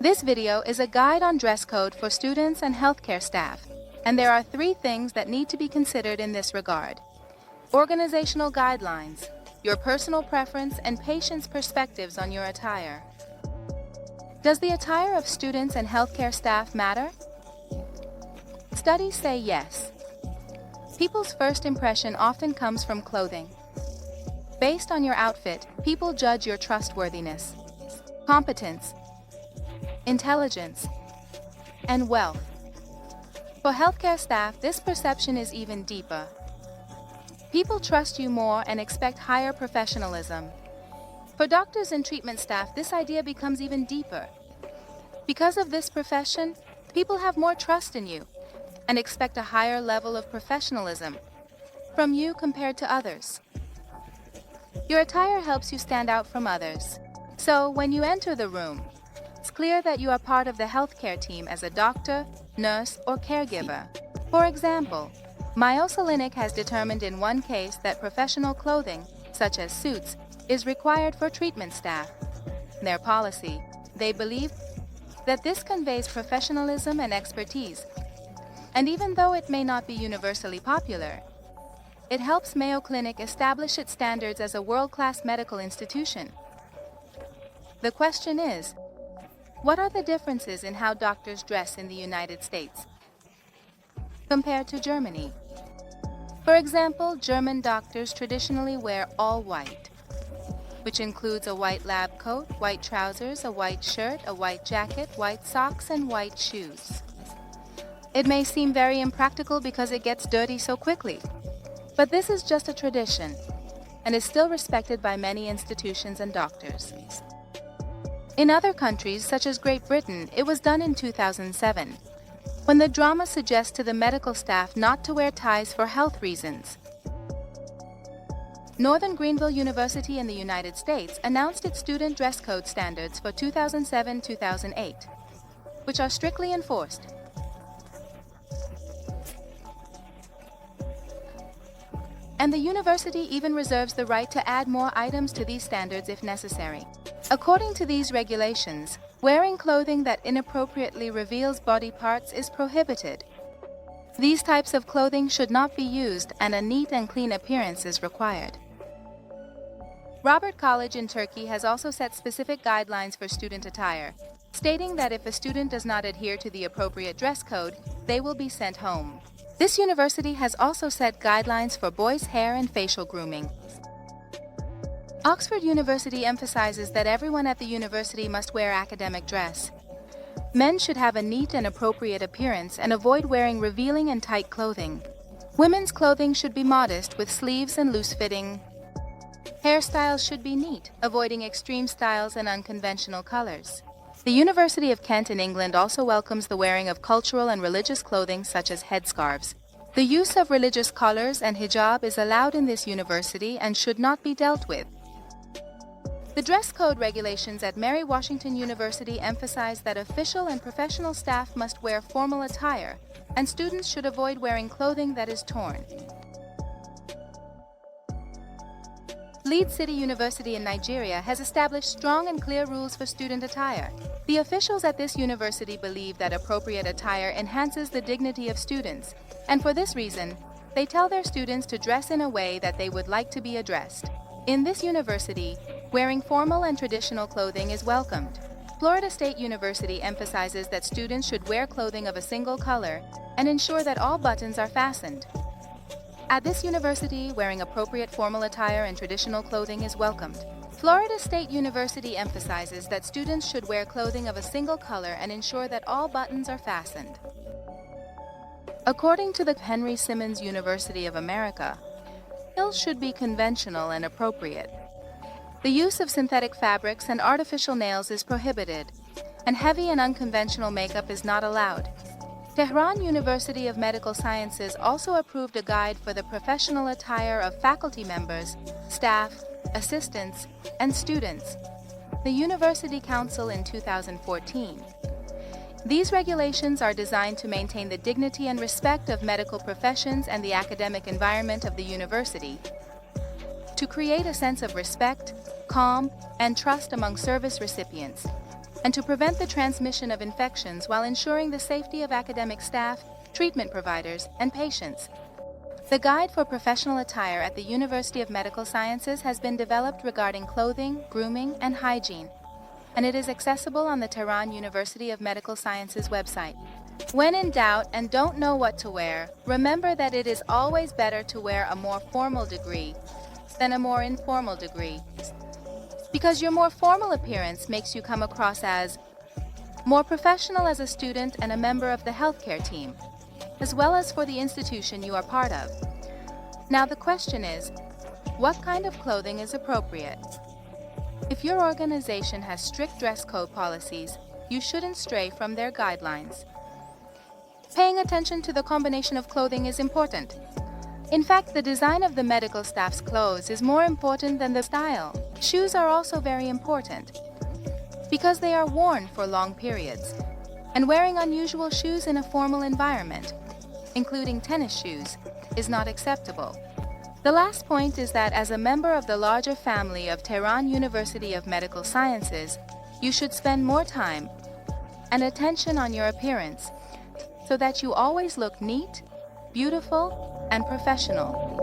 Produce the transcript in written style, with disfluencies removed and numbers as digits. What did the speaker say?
This video is a guide on dress code for students and healthcare staff, and there are 3 things that need to be considered in this regard. Organizational guidelines, your personal preference and patients' perspectives on your attire. Does the attire of students and healthcare staff matter? Studies say yes. People's first impression often comes from clothing. Based on your outfit, people judge your trustworthiness, competence, intelligence, and wealth. For healthcare staff, this perception is even deeper. People trust you more and expect higher professionalism. For doctors and treatment staff, this idea becomes even deeper. Because of this profession, people have more trust in you and expect a higher level of professionalism from you compared to others. Your attire helps you stand out from others. So when you enter the room, it's clear that you are part of the healthcare team as a doctor, nurse, or caregiver. For example, Mayo Clinic has determined in one case that professional clothing, such as suits, is required for treatment staff. In their policy, they believe that this conveys professionalism and expertise. And even though it may not be universally popular, it helps Mayo Clinic establish its standards as a world-class medical institution. The question is, what are the differences in how doctors dress in the United States compared to Germany? For example, German doctors traditionally wear all white, which includes a white lab coat, white trousers, a white shirt, a white jacket, white socks, and white shoes. It may seem very impractical because it gets dirty so quickly, but this is just a tradition and is still respected by many institutions and doctors. In other countries, such as Great Britain, it was done in 2007, when the drama suggests to the medical staff not to wear ties for health reasons. Northern Greenville University in the United States announced its student dress code standards for 2007-2008, which are strictly enforced. And the university even reserves the right to add more items to these standards if necessary. According to these regulations, wearing clothing that inappropriately reveals body parts is prohibited. These types of clothing should not be used, and a neat and clean appearance is required. Robert College in Turkey has also set specific guidelines for student attire, stating that if a student does not adhere to the appropriate dress code, they will be sent home. This university has also set guidelines for boys' hair and facial grooming. Oxford University emphasizes that everyone at the university must wear academic dress. Men should have a neat and appropriate appearance and avoid wearing revealing and tight clothing. Women's clothing should be modest with sleeves and loose-fitting. Hairstyles should be neat, avoiding extreme styles and unconventional colors. The University of Kent in England also welcomes the wearing of cultural and religious clothing such as headscarves. The use of religious collars and hijab is allowed in this university and should not be dealt with. The dress code regulations at Mary Washington University emphasize that official and professional staff must wear formal attire, and students should avoid wearing clothing that is torn. Leeds City University in Nigeria has established strong and clear rules for student attire. The officials at this university believe that appropriate attire enhances the dignity of students, and for this reason, they tell their students to dress in a way that they would like to be addressed. In this university, wearing formal and traditional clothing is welcomed. Florida State University emphasizes that students should wear clothing of a single color and ensure that all buttons are fastened. At this university, wearing appropriate formal attire and traditional clothing is welcomed. Florida State University emphasizes that students should wear clothing of a single color and ensure that all buttons are fastened. According to the Henry Simmons University of America, nails should be conventional and appropriate. The use of synthetic fabrics and artificial nails is prohibited, and heavy and unconventional makeup is not allowed. Tehran University of Medical Sciences also approved a guide for the professional attire of faculty members, staff, assistants, and students. The University Council in 2014. These regulations are designed to maintain the dignity and respect of medical professions and the academic environment of the university, to create a sense of respect, calm, and trust among service recipients, and to prevent the transmission of infections while ensuring the safety of academic staff, treatment providers, and patients. The Guide for Professional Attire at the University of Medical Sciences has been developed regarding clothing, grooming, and hygiene, and it is accessible on the Tehran University of Medical Sciences website. When in doubt and don't know what to wear, remember that it is always better to wear a more formal degree than a more informal degree, because your more formal appearance makes you come across as more professional as a student and a member of the healthcare team, as well as for the institution you are part of. Now the question is, what kind of clothing is appropriate? If your organization has strict dress code policies, you shouldn't stray from their guidelines. Paying attention to the combination of clothing is important. In fact, the design of the medical staff's clothes is more important than the style. Shoes are also very important because they are worn for long periods, and wearing unusual shoes in a formal environment, including tennis shoes, is not acceptable. The last point is that as a member of the larger family of Tehran University of Medical Sciences, you should spend more time and attention on your appearance so that you always look neat, beautiful, and professional.